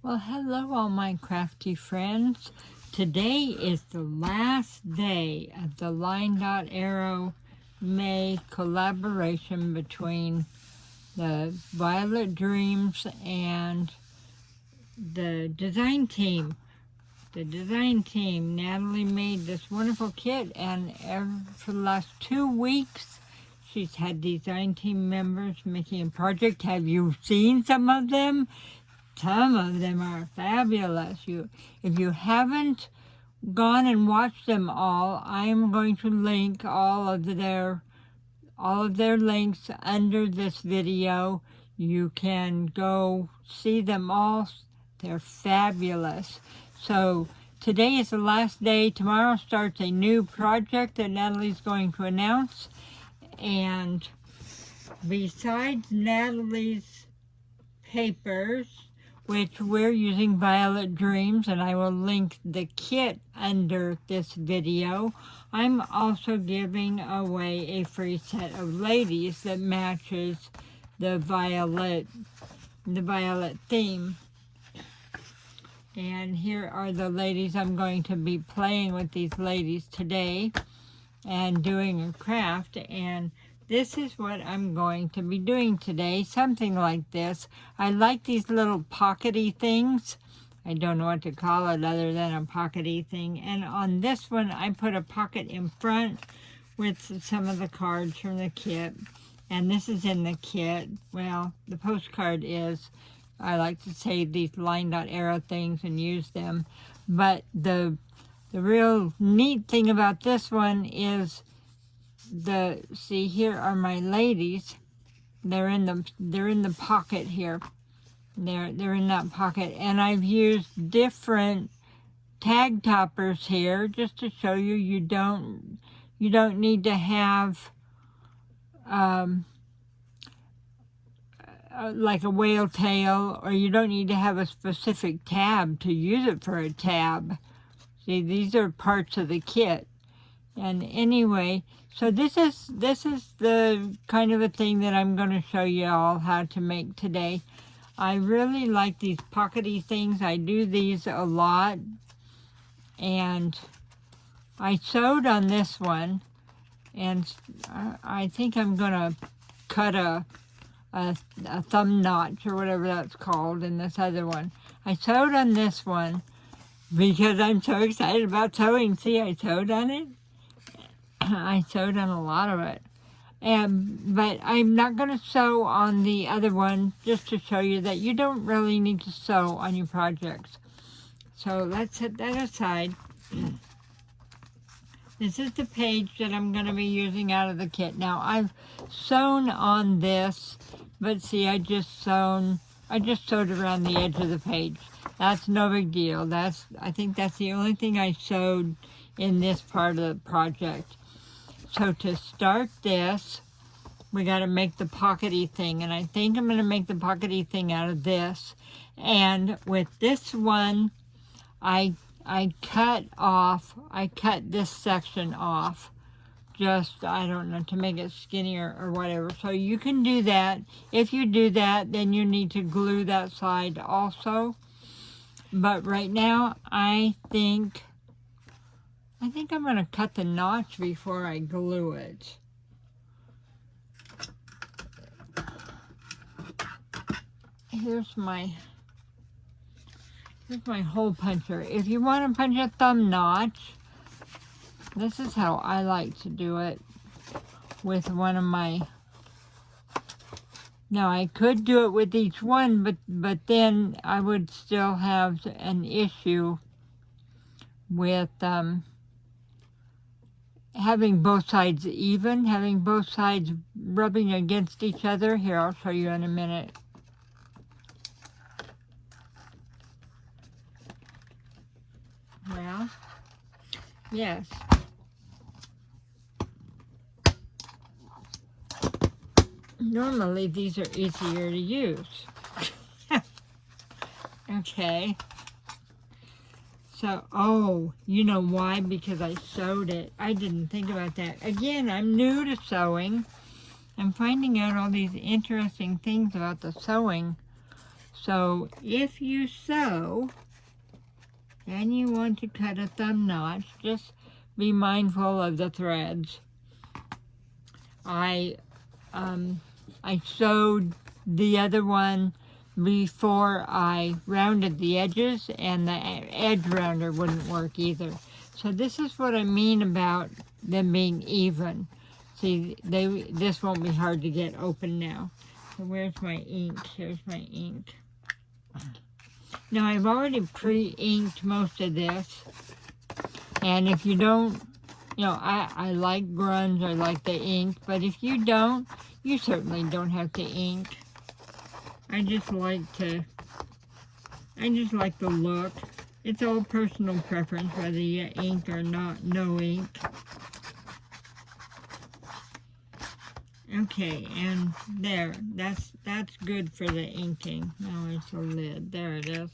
Well, hello all my crafty friends. Today is the last day of the LineDotArrow May collaboration between the Violet Dreams and the design team. The design team, Natalie made this wonderful kit, and for the last 2 weeks she's had design team members making a project. Have you seen some of them? Some of them are fabulous. If you haven't gone and watched them all, I am going to link all of their links under this video. You can go see them all. They're fabulous. So today is the last day. Tomorrow starts a new project that Natalie's going to announce. And besides Natalie's papers, which we're using Violet Dreams, and I will link the kit under this video, I'm also giving away a free set of ladies that matches the violet theme. And here are the ladies. I'm going to be playing with these ladies today and doing a craft, and this is what I'm going to be doing today, something like this. I like these little pockety things. I don't know what to call it other than a pockety thing. And on this one, I put a pocket in front with some of the cards from the kit. And this is in the kit. Well, the postcard is. I like to save these LineDotArrow things and use them. But the real neat thing about this one is see, here are my ladies. They're in the pocket here. They're in that pocket, and I've used different tag toppers here just to show you you don't need to have like a whale tail, or you don't need to have a specific tab to use it for a tab. See, these are parts of the kit. And anyway, so this is the kind of a thing that I'm going to show you all how to make today. I really like these pockety things. I do these a lot. And I sewed on this one, and I think I'm going to cut a thumb notch or whatever that's called in this other one. I sewed on this one because I'm so excited about sewing. See, I sewed on it. I sewed on a lot of it, but I'm not going to sew on the other one, just to show you that you don't really need to sew on your projects. So let's set that aside. This is the page that I'm going to be using out of the kit. Now I've sewn on this, but see, I just sewed around the edge of the page. That's no big deal. I think that's the only thing I sewed in this part of the project. So to start this, we got to make the pockety thing, and I think I'm going to make the pockety thing out of this. And with this one, I cut this section off, just, I don't know, to make it skinnier or whatever. So you can do that. If you do that, then you need to glue that side also. But right now, I think I'm going to cut the notch before I glue it. Here's my hole puncher. If you want to punch a thumb notch, this is how I like to do it with one of my... Now, I could do it with each one, but then I would still have an issue with... having both sides even, having both sides rubbing against each other. Here, I'll show you in a minute. Well, yes. Normally, these are easier to use. Okay. So, oh, you know why? Because I sewed it. I didn't think about that. Again, I'm new to sewing. I'm finding out all these interesting things about the sewing. So if you sew and you want to cut a thumb notch, just be mindful of the threads. I sewed the other one before I rounded the edges, and the edge rounder wouldn't work either. So this is what I mean about them being even. See, this won't be hard to get open now. So where's my ink? Here's my ink. Now I've already pre-inked most of this, and if you don't, you know, I like grunge, I like the ink, but if you don't, you certainly don't have to ink. I just like the look. It's all personal preference, whether you ink or not, no ink. Okay, and there, that's good for the inking. Now it's a lid, there it is.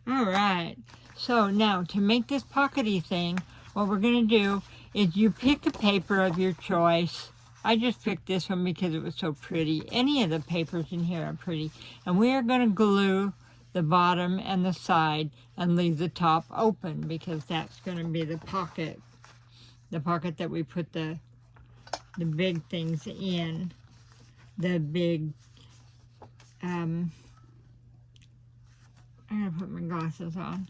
All right, so now to make this pockety thing, what we're gonna do is you pick a paper of your choice. I just picked this one because it was so pretty. Any of the papers in here are pretty. And we are gonna glue the bottom and the side and leave the top open, because that's gonna be the pocket that we put the big things in. The big, I gotta put my glasses on.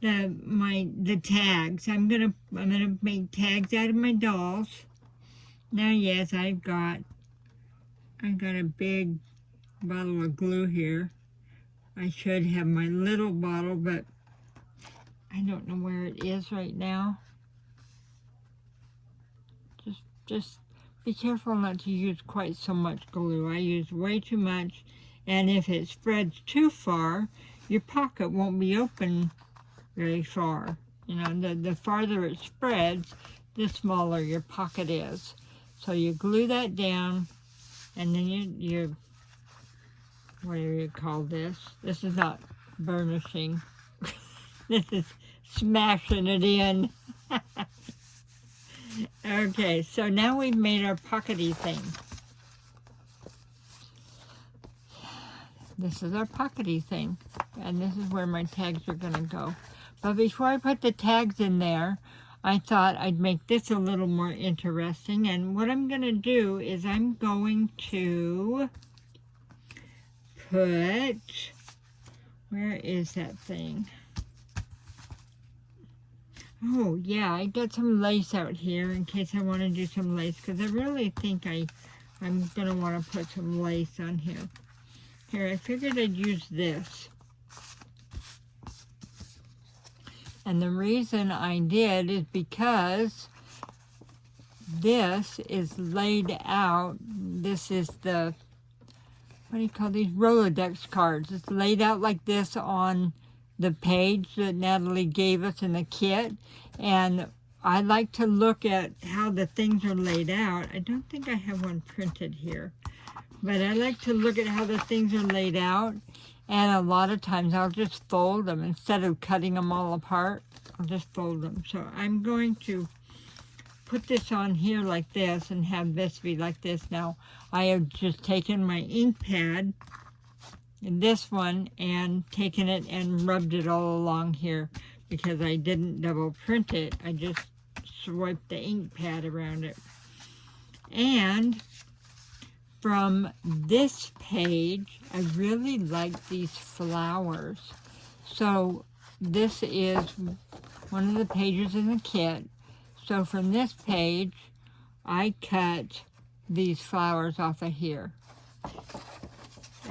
the tags. I'm gonna make tags out of my dolls. Now, yes, I've got a big bottle of glue here. I should have my little bottle, but I don't know where it is right now. Just be careful not to use quite so much glue. I use way too much, and if it spreads too far, your pocket won't be open very far. You know, the farther it spreads, the smaller your pocket is. So you glue that down, and then you what do you call this? This is not burnishing. This is smashing it in. Okay, so now we've made our pockety thing. This is our pockety thing, and this is where my tags are gonna go. But before I put the tags in there, I thought I'd make this a little more interesting, and what I'm gonna do is I'm going to put, where is that thing? Oh, yeah, I got some lace out here in case I want to do some lace, because I really think I'm going to want to put some lace on here. Here, I figured I'd use this. And the reason I did is because this is laid out. This is the, what do you call these? Rolodex cards. It's laid out like this on the page that Natalie gave us in the kit, and I like to look at how the things are laid out. I don't think I have one printed here, but I like to look at how the things are laid out, and a lot of times I'll just fold them instead of cutting them all apart. I'll just fold them. So I'm going to put this on here like this and have this be like this. Now I have just taken my ink pad, this one, and taken it and rubbed it all along here because I didn't double print it. I just swiped the ink pad around it. And from this page, I really like these flowers. So this is one of the pages in the kit. So from this page, I cut these flowers off of here.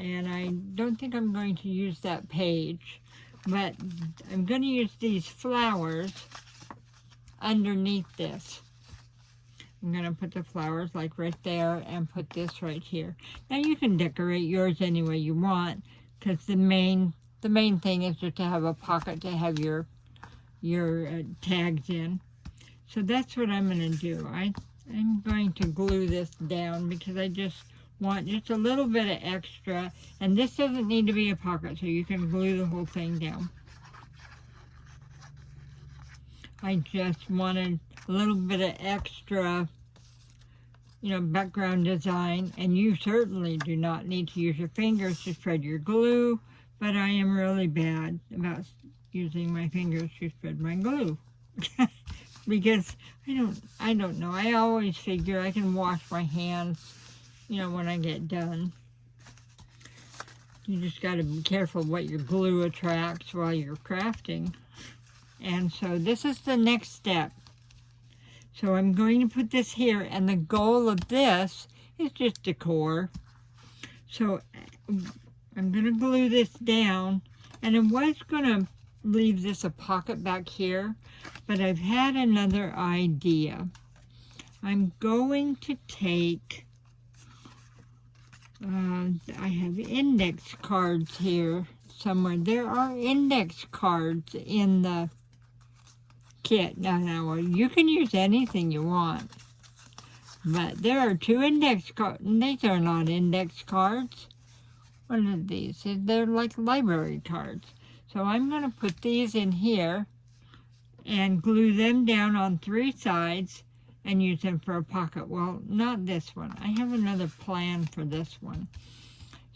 And I don't think I'm going to use that page, but I'm going to use these flowers underneath this. I'm going to put the flowers like right there and put this right here. Now you can decorate yours any way you want, because the main thing is just to have a pocket to have your tags in. So that's what I'm going to do. I'm going to glue this down because I just want just a little bit of extra, and this doesn't need to be a pocket, so you can glue the whole thing down. I just wanted a little bit of extra background design, and you certainly do not need to use your fingers to spread your glue, but I am really bad about using my fingers to spread my glue. Because I don't know. I always figure I can wash my hands, when I get done. You just got to be careful what your glue attracts while you're crafting. And so this is the next step. So I'm going to put this here, and the goal of this is just decor. So I'm going to glue this down, and I was going to leave this a pocket back here, but I've had another idea. I'm going to take, I have index cards here somewhere. There are index cards in the kit. Now, you can use anything you want, but there are 2 index cards. These are not index cards. What are these? They're like library cards. So I'm going to put these in here and glue them down on 3 sides and use them for a pocket. Well, not this one. I have another plan for this one.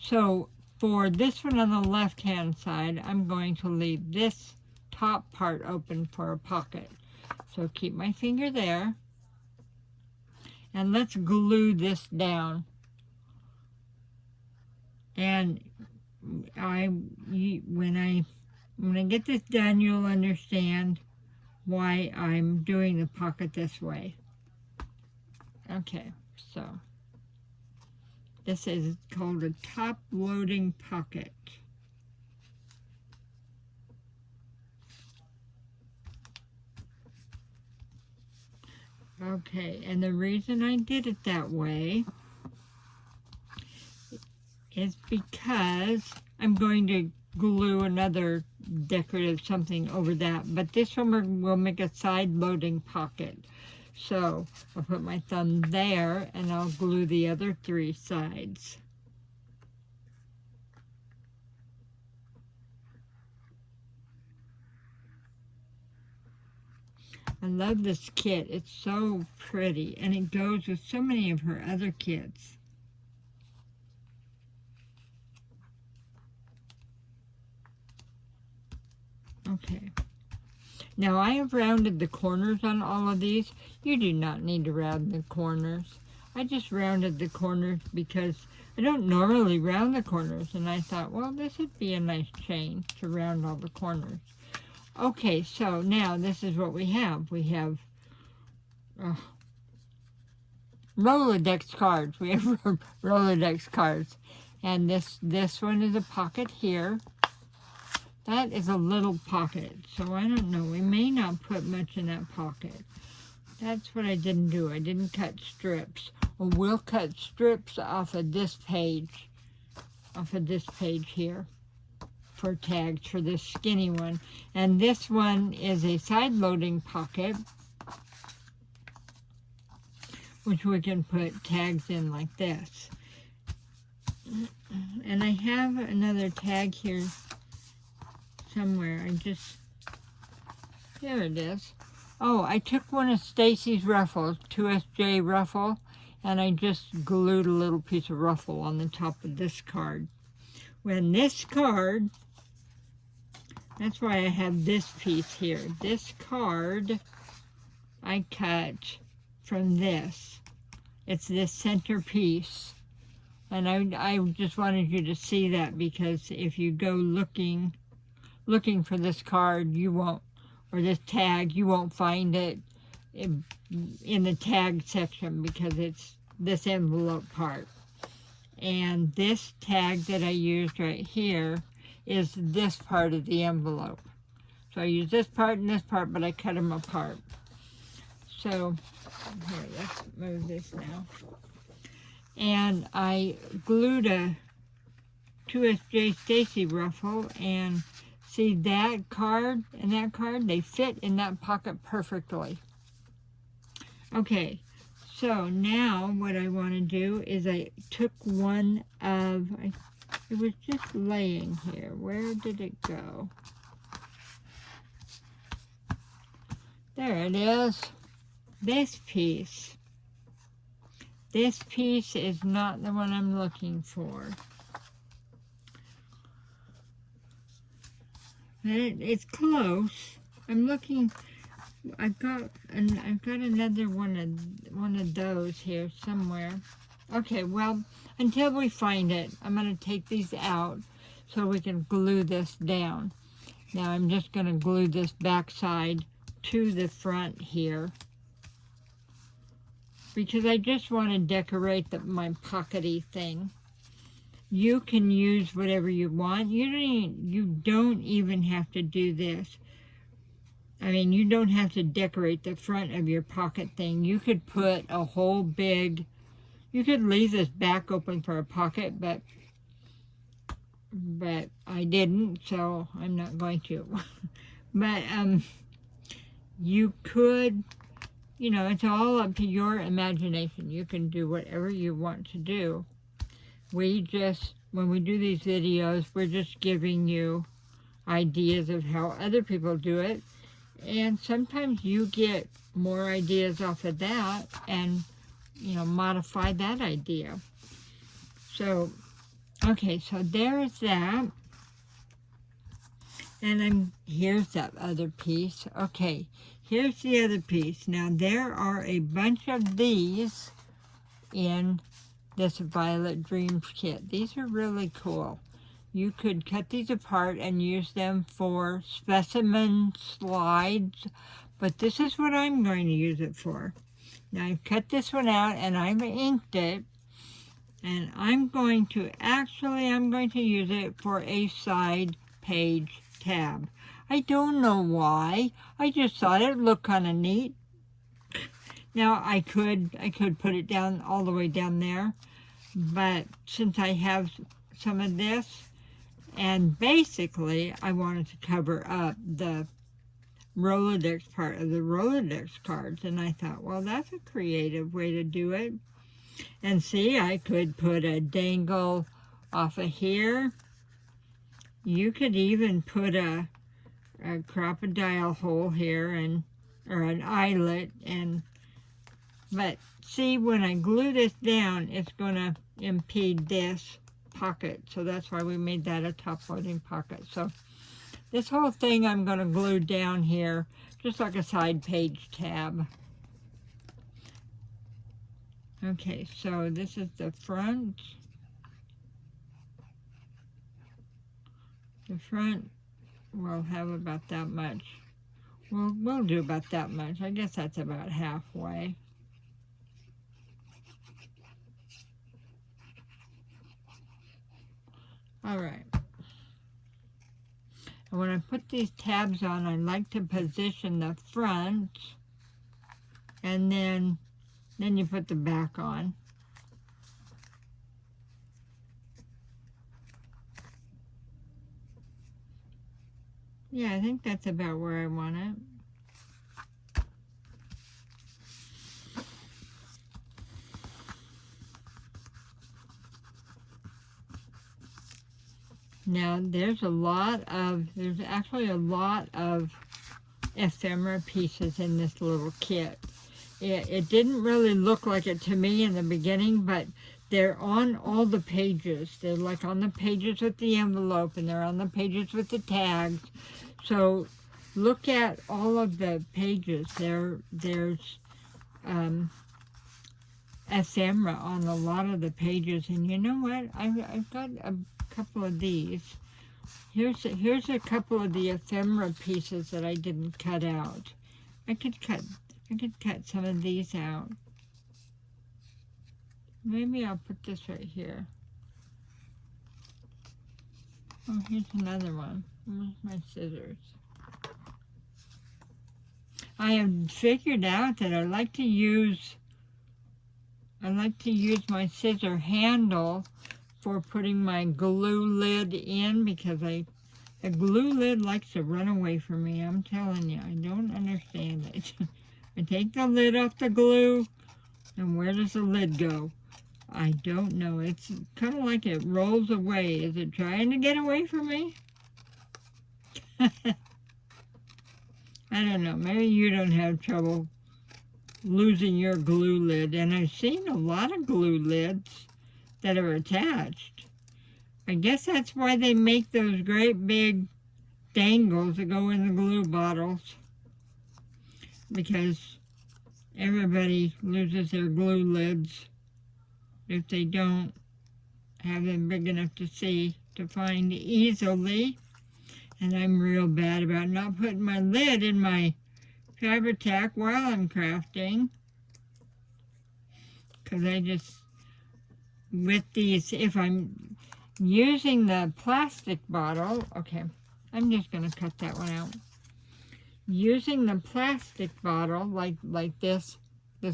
So for this one on the left-hand side, I'm going to leave this top part open for a pocket. So keep my finger there, and let's glue this down. And when I get this done, you'll understand why I'm doing the pocket this way. Okay, so this is called a top loading pocket. Okay, and the reason I did it that way is because I'm going to glue another decorative something over that, but this one will make a side loading pocket. So I'll put my thumb there, and I'll glue the other 3 sides. I love this kit. It's so pretty, and it goes with so many of her other kits. Okay. Now I have rounded the corners on all of these. You do not need to round the corners. I just rounded the corners because I don't normally round the corners, and I thought, well, this would be a nice change to round all the corners. Okay, so now this is what we have. We have Rolodex cards. We have Rolodex cards. And this one is a pocket here. That is a little pocket, so I don't know. We may not put much in that pocket. That's what I didn't do. I didn't cut strips. Well, we'll cut strips off of this page here for tags for this skinny one. And this one is a side-loading pocket, which we can put tags in like this. And I have another tag here somewhere. There it is. Oh, I took one of Stacy's ruffles, 2SJ ruffle, and I just glued a little piece of ruffle on the top of this card. When this card, that's why I have this piece here. This card I cut from this. It's this center piece. And I just wanted you to see that, because if you go looking for this card, you won't, or this tag, you won't find it in the tag section, because it's this envelope part. And this tag that I used right here is this part of the envelope. So I use this part and this part, but I cut them apart. So here, let's move this now. And I glued a 2SJ Stacy ruffle, and see that card and that card, they fit in that pocket perfectly. Okay, so now what I want to do is I took one of, it was just laying here. Where did it go? There it is. This piece This piece is not the one I'm looking for. It's close. I'm looking. I've got another one of those here somewhere. Okay, well, until we find it, I'm going to take these out so we can glue this down. Now I'm just going to glue this back side to the front here, because I just want to decorate my pockety thing. You can use whatever you want. You don't even have to do this. I mean, you don't have to decorate the front of your pocket thing. You could put a whole big, you could leave this back open for a pocket, but I didn't, so I'm not going to. But you could, you know, it's all up to your imagination. You can do whatever you want to do. When we do these videos, we're just giving you ideas of how other people do it. And sometimes you get more ideas off of that and, you know, modify that idea. So, okay, so there's that. And here's that other piece. Okay, here's the other piece. Now, there are a bunch of these in this Violet Dreams kit. These are really cool. You could cut these apart and use them for specimen slides, but this is what I'm going to use it for. Now, I've cut this one out and I've inked it, and I'm going to use it for a side page tab. I don't know why. I just thought it looked kind of neat. Now, I could put it down all the way down there, but since I have some of this, and basically I wanted to cover up the Rolodex part of the Rolodex cards, and I thought, well, that's a creative way to do it. And see, I could put a dangle off of here. You could even put a crocodile hole here, or an eyelet, but see, when I glue this down, it's going to impede this pocket, so that's why we made that a top-loading pocket. So this whole thing I'm going to glue down here, just like a side page tab. Okay, so this is the front. The front will have about that much. We'll do about that much. I guess that's about halfway. All right. And when I put these tabs on, I like to position the front, and then you put the back on. Yeah, I think that's about where I want it. Now, there's actually a lot of ephemera pieces in this little kit. It didn't really look like it to me in the beginning, but they're on all the pages. They're like on the pages with the envelope, and they're on the pages with the tags. So look at all of the pages. There's ephemera on a lot of the pages, and you know what? I've got a couple of these. Here's a couple of the ephemera pieces that I didn't cut out. I could cut some of these out. Maybe I'll put this right here. Oh, here's another one. Where's my scissors? I have figured out that I like to use my scissor handle for putting my glue lid in, because the glue lid likes to run away from me. I'm telling you, I don't understand it. I take the lid off the glue, and where does the lid go? I don't know. It's kind of like it rolls away. Is it trying to get away from me? I don't know. Maybe you don't have trouble losing your glue lid. And I've seen a lot of glue lids that are attached. I guess that's why they make those great big dangles that go in the glue bottles, because everybody loses their glue lids if they don't have them big enough to see, to find easily. And I'm real bad about not putting my lid in my Fabri-Tac while I'm crafting, because I just, with these, if I'm using the plastic bottle, okay, I'm just going to cut that one out. Using the plastic bottle, like this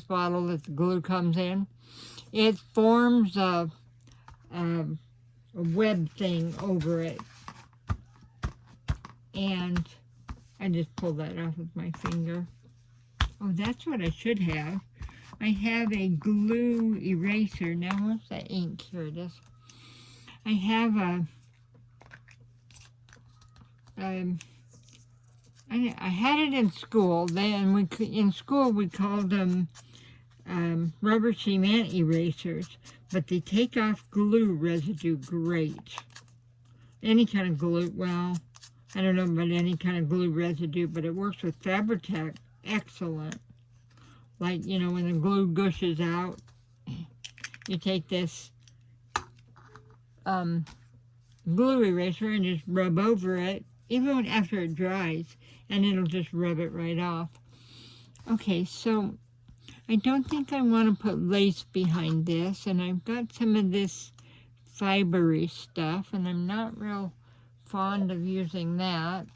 bottle that the glue comes in, it forms a web thing over it. And I just pulled that off with my finger. Oh, that's what I should have. I have a glue eraser. Now, where's that ink? Here it is. I have I had it in school. Then in school we called them rubber cement erasers, but they take off glue residue great. Any kind of glue, well, I don't know about any kind of glue residue, but it works with Fabri-Tac excellent. Like, you know, when the glue gushes out, you take this glue eraser and just rub over it, even after it dries, and it'll just rub it right off. Okay, so I don't think I want to put lace behind this, and I've got some of this fibery stuff, and I'm not real fond of using that.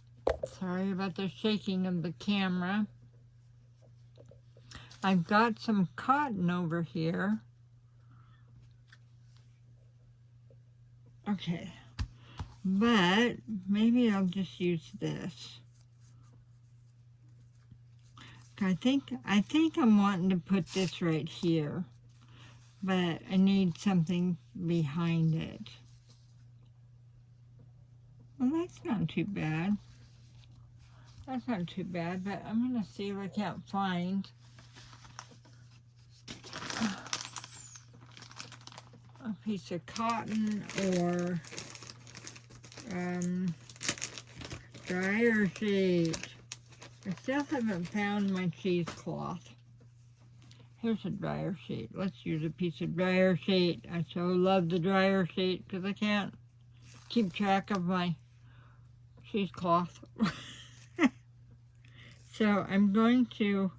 Sorry about the shaking of the camera. I've got some cotton over here. Okay, but maybe I'll just use this. I think I'm wanting to put this right here, but I need something behind it. Well, that's not too bad. That's not too bad, but I'm going to see if I can't find a piece of cotton or dryer sheet. I still haven't found my cheesecloth. Here's a dryer sheet. Let's use a piece of dryer sheet. I so love the dryer sheet because I can't keep track of my cheesecloth. So I'm going to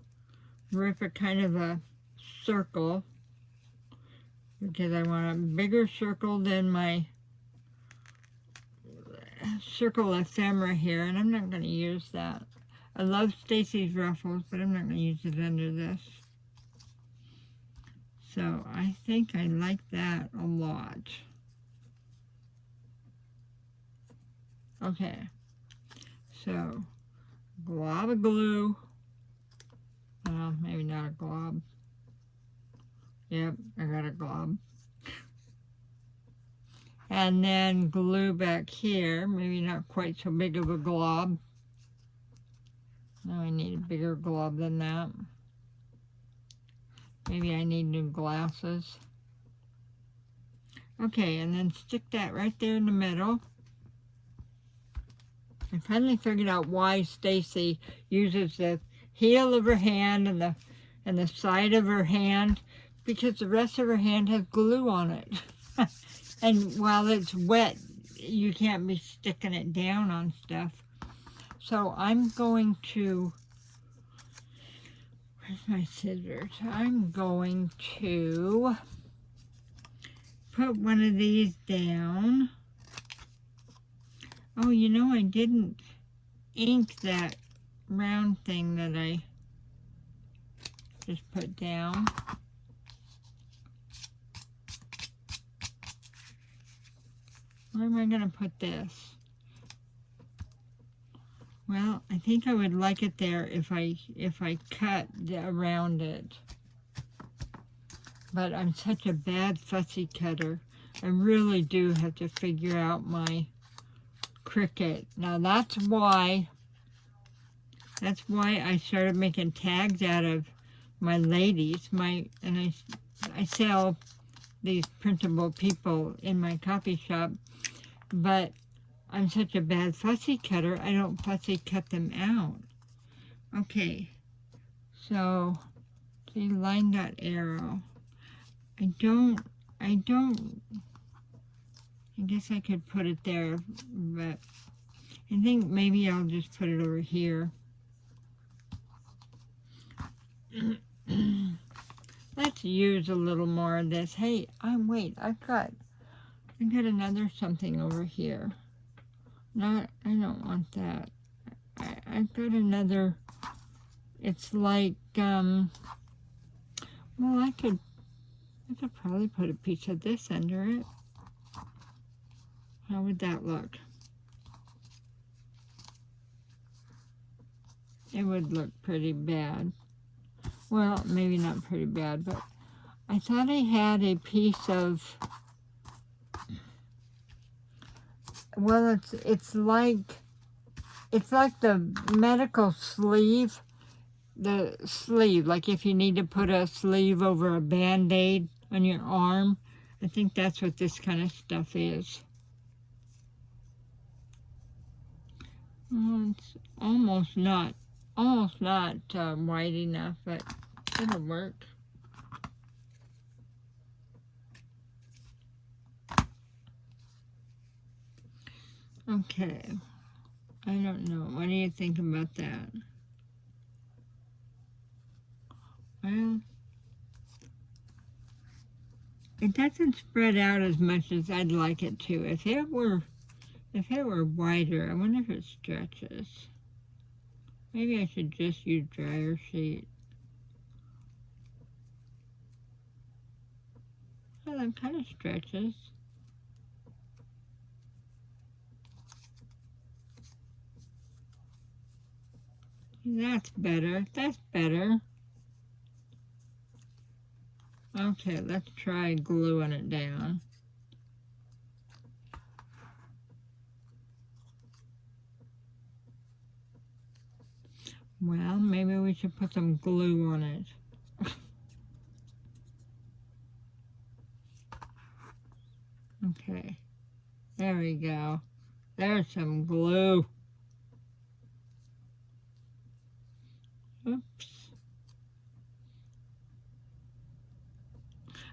rip a kind of a circle because I want a bigger circle than my circle ephemera here, and I'm not going to use that. I love Stacy's ruffles, but I'm not going to use it under this. So I think I like that a lot. Okay, so glob of glue. Well, maybe not a glob. Yep, I got a glob. And then glue back here, maybe not quite so big of a glob. Now I need a bigger glob than that. Maybe I need new glasses. Okay, and then stick that right there in the middle. I finally figured out why Stacy uses the heel of her hand and the side of her hand, because the rest of her hand has glue on it. And while it's wet, you can't be sticking it down on stuff. So I'm going to, where's my scissors? I'm going to put one of these down. Oh, you know, I didn't ink that round thing that I just put down. Where am I going to put this? Well, I think I would like it there if I cut around it. But I'm such a bad fussy cutter. I really do have to figure out my Cricut. Now that's why I started making tags out of my ladies, and I sell these printable people in my coffee shop, but I'm such a bad fussy cutter, I don't fussy cut them out. Okay, so see, LineDotArrow. I guess I could put it there, but I think maybe I'll just put it over here. Let's use a little more of this. Hey, wait, I've got another something over here. I don't want that. I've got another, it's like, well, I could probably put a piece of this under it. How would that look? It would look pretty bad. Well, maybe not pretty bad, but I thought I had a piece of, well, it's like the medical sleeve, the sleeve, like if you need to put a sleeve over a Band-Aid on your arm. I think that's what this kind of stuff is. Well, it's almost not wide enough, but it'll work. Okay, I don't know. What do you think about that? Well, it doesn't spread out as much as I'd like it to. If it were wider, I wonder if it stretches. Maybe I should just use dryer sheet. Well, that kind of stretches. That's better. That's better. Okay, let's try gluing it down. Well, maybe we should put some glue on it. Okay, there we go. There's some glue. Oops.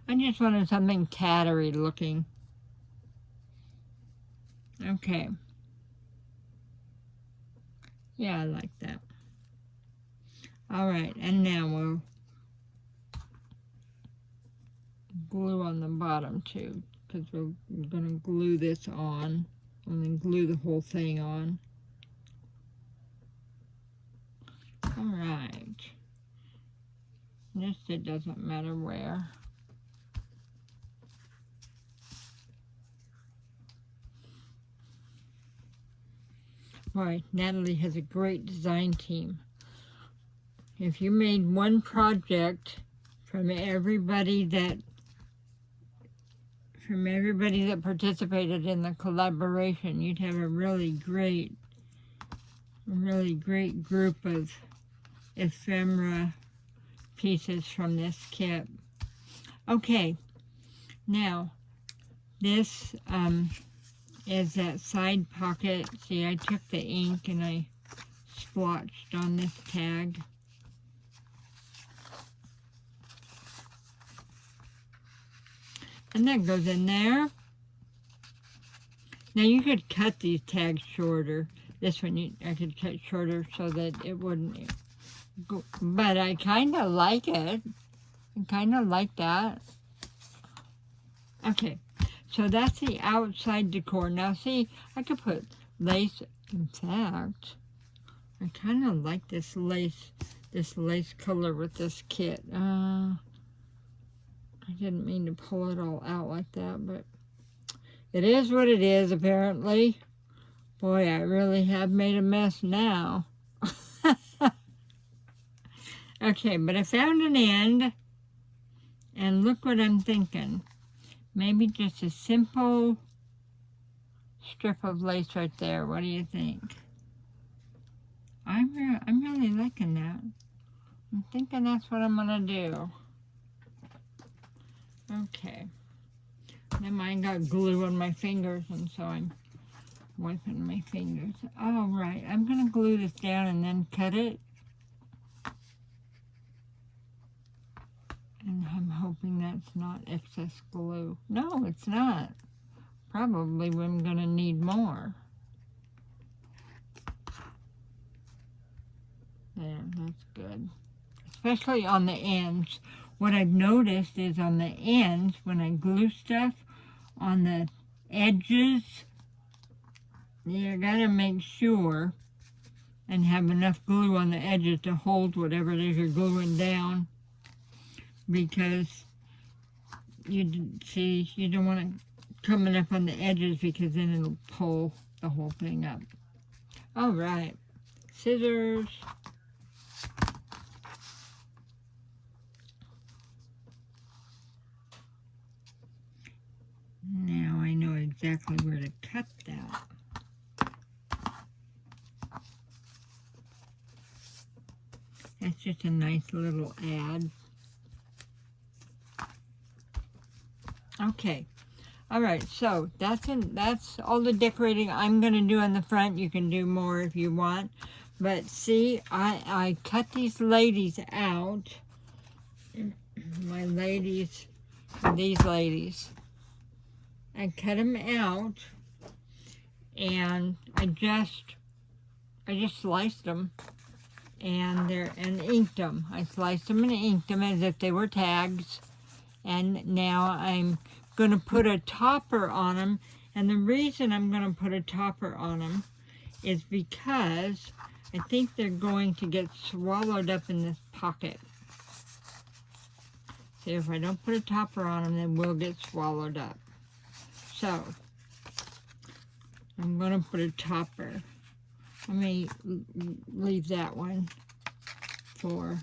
I just wanted something tattery looking. Okay. Yeah, I like that. All right, and now we'll glue on the bottom too, because we're going to glue this on, and then glue the whole thing on. All right. This, it doesn't matter where. Boy, Natalie has a great design team. If you made one project from everybody that participated in the collaboration, you'd have a really great group of ephemera pieces from this kit. Okay, now this is that side pocket. See, I took the ink and I splotched on this tag. And that goes in there. Now you could cut these tags shorter. This one I could cut shorter so that it wouldn't go, but I kind of like it. I kind of like that. Okay, so that's the outside decor. Now see, I could put lace. In fact, I kind of like this lace color with this kit. I didn't mean to pull it all out like that, but it is what it is, apparently. Boy, I really have made a mess now. Okay, but I found an end, and look what I'm thinking. Maybe just a simple strip of lace right there. What do you think? I'm really liking that. I'm thinking that's what I'm gonna do. Okay. Then mine got glue on my fingers, and so I'm wiping my fingers. All right, I'm gonna glue this down and then cut it. And I'm hoping that's not excess glue. No, it's not. Probably I'm gonna need more. There, that's good. Especially on the ends. What I've noticed is on the ends, when I glue stuff, on the edges, you gotta make sure and have enough glue on the edges to hold whatever it is you're gluing down, because you don't want it coming up on the edges, because then it'll pull the whole thing up. All right, scissors. Now I know exactly where to cut that. That's just a nice little ad. Okay. All right, so that's all the decorating I'm going to do on the front. You can do more if you want. But see, I cut these ladies out. My ladies, these ladies. I cut them out, and I just sliced them, and inked them. I sliced them and inked them as if they were tags, and now I'm going to put a topper on them. And the reason I'm going to put a topper on them is because I think they're going to get swallowed up in this pocket. See, if I don't put a topper on them, they will get swallowed up. So, I'm going to put a topper. Let me leave that one for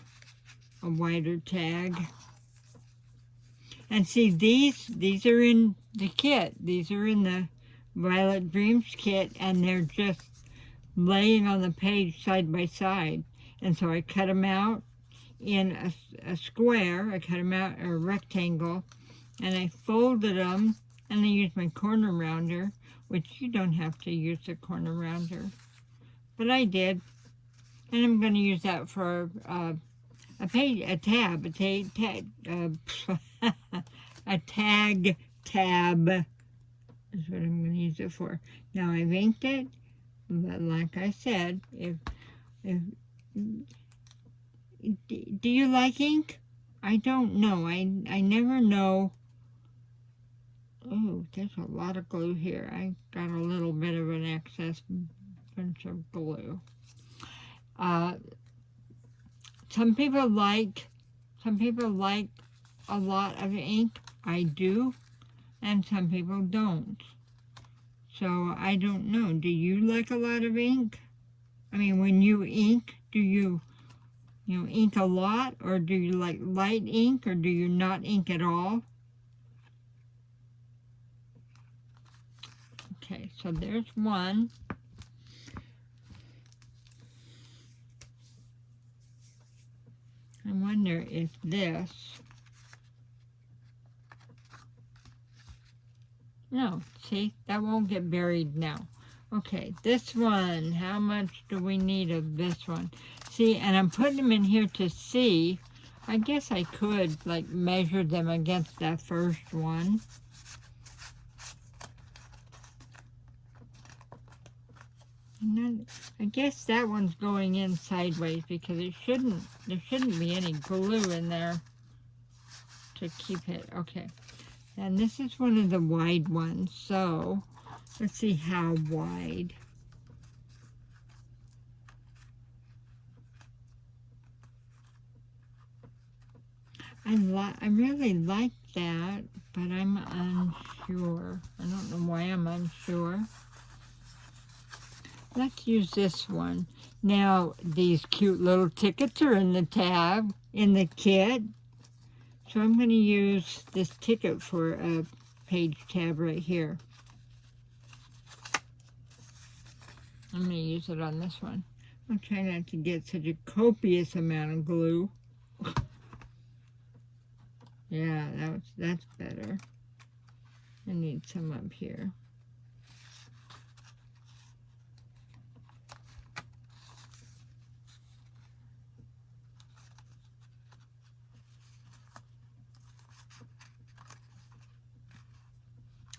a wider tag. And see, these are in the kit. These are in the Violet Dreams kit, and they're just laying on the page side by side. And so I cut them out in a square. I cut them out in a rectangle, and I folded them. And I used my corner rounder, which you don't have to use the corner rounder, but I did. And I'm going to use that for a tag tab is what I'm going to use it for. Now I've inked it, but like I said, do you like ink? I don't know. I never know. Oh, there's a lot of glue here. I got a little bit of an excess bunch of glue. Some people like a lot of ink. I do, and some people don't. So I don't know. Do you like a lot of ink? I mean, when you ink, do you ink a lot, or do you like light ink, or do you not ink at all? Okay, so there's one. I wonder if this... No, see, that won't get buried now. Okay, this one, how much do we need of this one? See, and I'm putting them in here to see. I guess I could, like, measure them against that first one. And then, I guess that one's going in sideways because there shouldn't be any glue in there to keep it. Okay, and this is one of the wide ones, so let's see how wide. I really like that, but I'm unsure. I don't know why I'm unsure. Let's use this one. Now, these cute little tickets are in the tab, in the kit. So I'm going to use this ticket for a page tab right here. I'm going to use it on this one. I'll try not to get such a copious amount of glue. Yeah, that's better. I need some up here.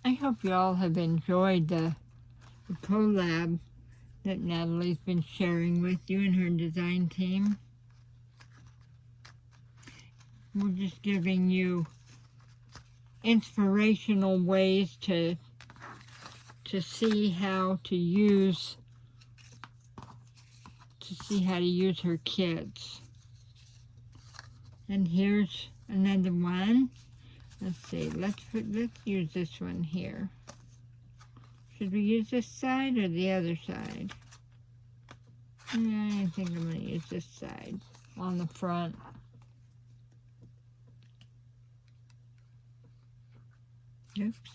I hope you all have enjoyed the collab that Natalie's been sharing with you and her design team. We're just giving you inspirational ways to see how to use her kits. And here's another one. Let's see, let's use this one here. Should we use this side or the other side? I think I'm going to use this side on the front. Oops.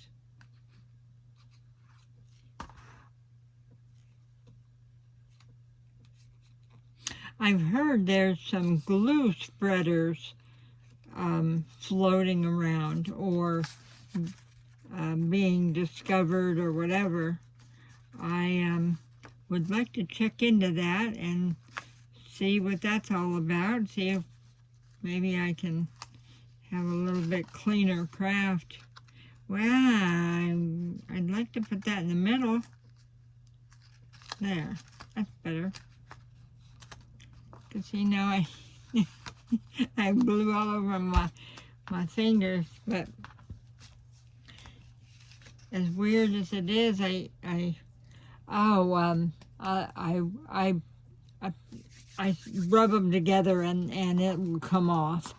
I've heard there's some glue spreaders floating around or being discovered or whatever. I would like to check into that and see what that's all about. See if maybe I can have a little bit cleaner craft. Well, I'd like to put that in the middle. There, that's better. Because see now I I blew all over my fingers, but as weird as it is, I rub them together and it will come off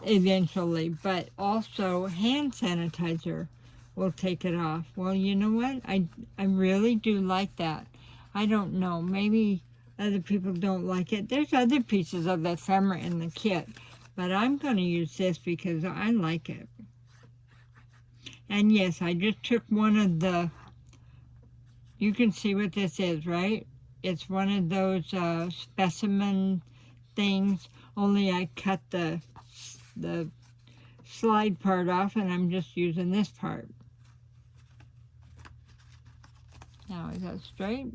eventually. But also hand sanitizer will take it off. Well, you know what? I really do like that. I don't know. Maybe other people don't like it. There's other pieces of ephemera in the kit, but I'm going to use this because I like it. And yes, I just took one of the, you can see what this is, right? It's one of those specimen things, only I cut the slide part off and I'm just using this part. Now is that straight?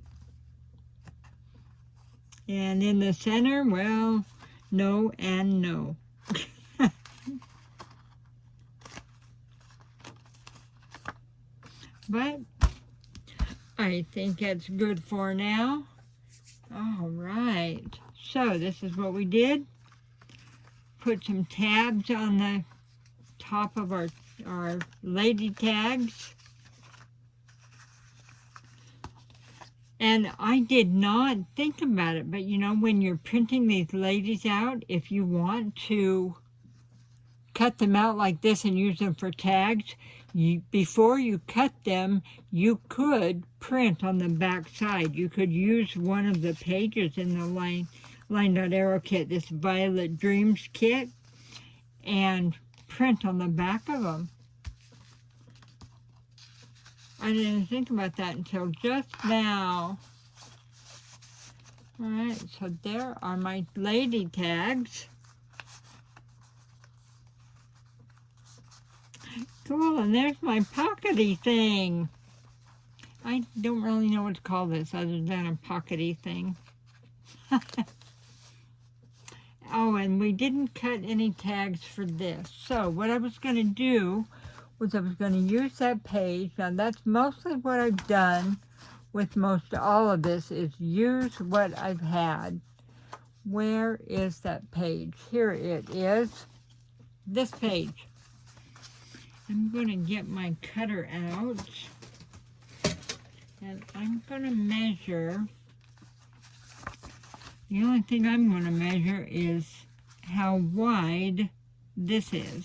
And in the center, well, no and no. But I think that's good for now. All right. So this is what we did. Put some tabs on the top of our lady tags. And I did not think about it, but you know, when you're printing these ladies out, if you want to cut them out like this and use them for tags, before you cut them, you could print on the back side. You could use one of the pages in the LineDotArrow kit, this Violet Dreams kit, and print on the back of them. I didn't think about that until just now. All right, so there are my lady tags. Cool, and there's my pockety thing. I don't really know what to call this other than a pockety thing. Oh, and we didn't cut any tags for this. So what I was going to do was I was going to use that page. Now that's mostly what I've done with most all of this is use what I've had. Where is that page? Here it is. This page. I'm going to get my cutter out and I'm going to measure. The only thing I'm going to measure is how wide this is.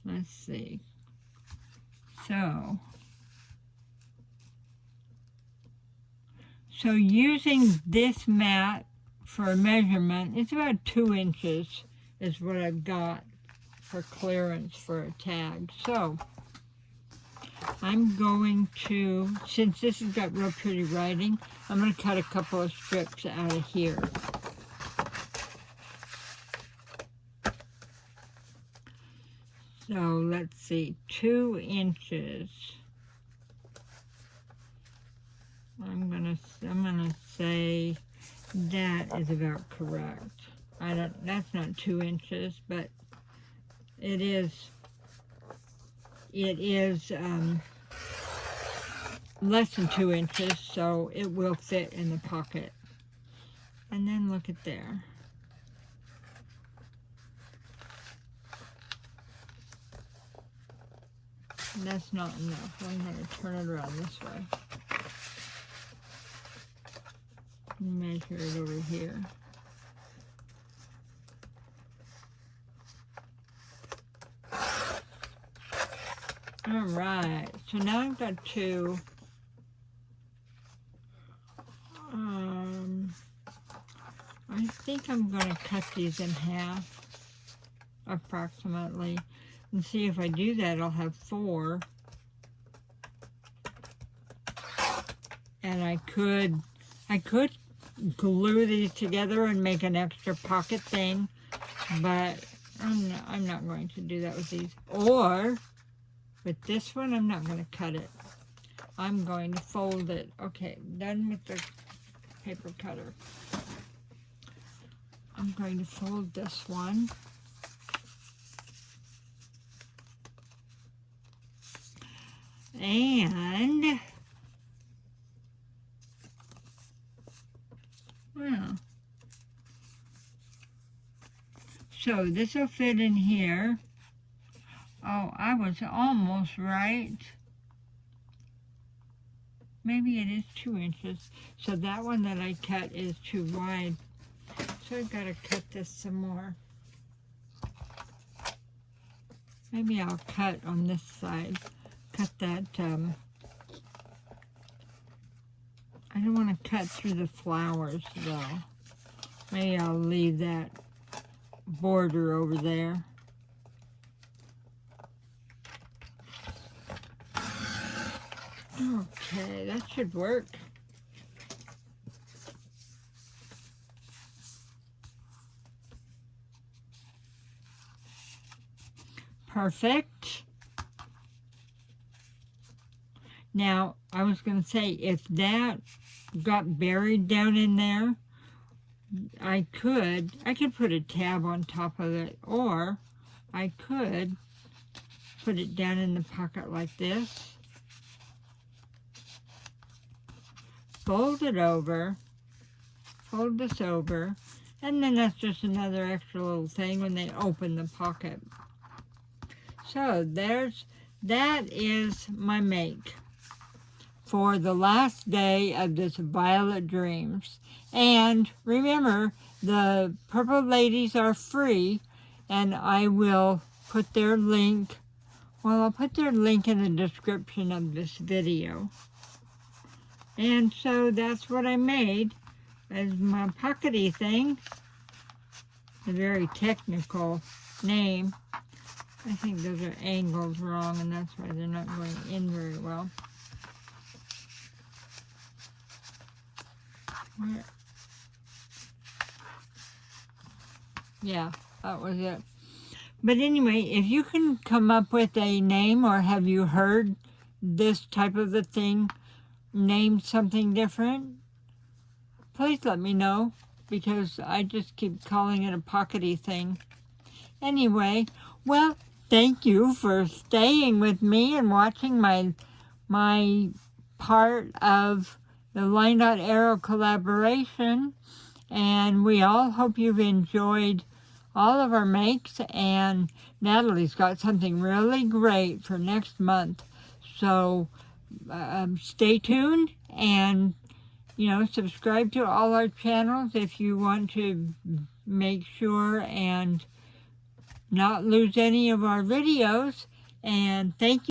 Let's see. So using this mat for a measurement, it's about 2 inches is what I've got for clearance for a tag. So I'm going to, since this has got real pretty writing, I'm going to cut a couple of strips out of here. So let's see, 2 inches. I'm gonna say that is about correct. That's not 2 inches, but it is less than 2 inches, so it will fit in the pocket. And then look at there. That's not enough. I'm going to turn it around this way. Measure it over here. Alright, so now I've got to I think I'm going to cut these in half approximately, and see if I do that I'll have 4. And I could glue these together and make an extra pocket thing, but I'm not going to do that with these. Or with this one, I'm not going to cut it. I'm going to fold it. Okay, done with the paper cutter. I'm going to fold this one. And well, so this will fit in here. Oh, I was almost right. Maybe it is 2 inches. So that one that I cut is too wide. So I've got to cut this some more. Maybe I'll cut on this side. Cut that, I don't want to cut through the flowers though. Maybe I'll leave that border over there. Okay, that should work. Perfect. Now, I was going to say, if that got buried down in there, I could put a tab on top of it, or I could put it down in the pocket like this, fold it over, fold this over, and then that's just another extra little thing when they open the pocket. So that is my make for the last day of this Violet Dreams. And remember, the purple ladies are free, and I will put their link, well, I'll put their link in the description of this video. And so that's what I made as my pockety thing. A very technical name. I think those are angled wrong, and that's why they're not going in very well. Where? Yeah, that was it. But anyway, if you can come up with a name, or have you heard this type of a thing named something different, please let me know, because I just keep calling it a pockety thing. Anyway, well, thank you for staying with me and watching my part of the LineDotArrow collaboration. And we all hope you've enjoyed all of our makes. And Natalie's got something really great for next month. So stay tuned, and subscribe to all our channels if you want to make sure and not lose any of our videos. And thank you.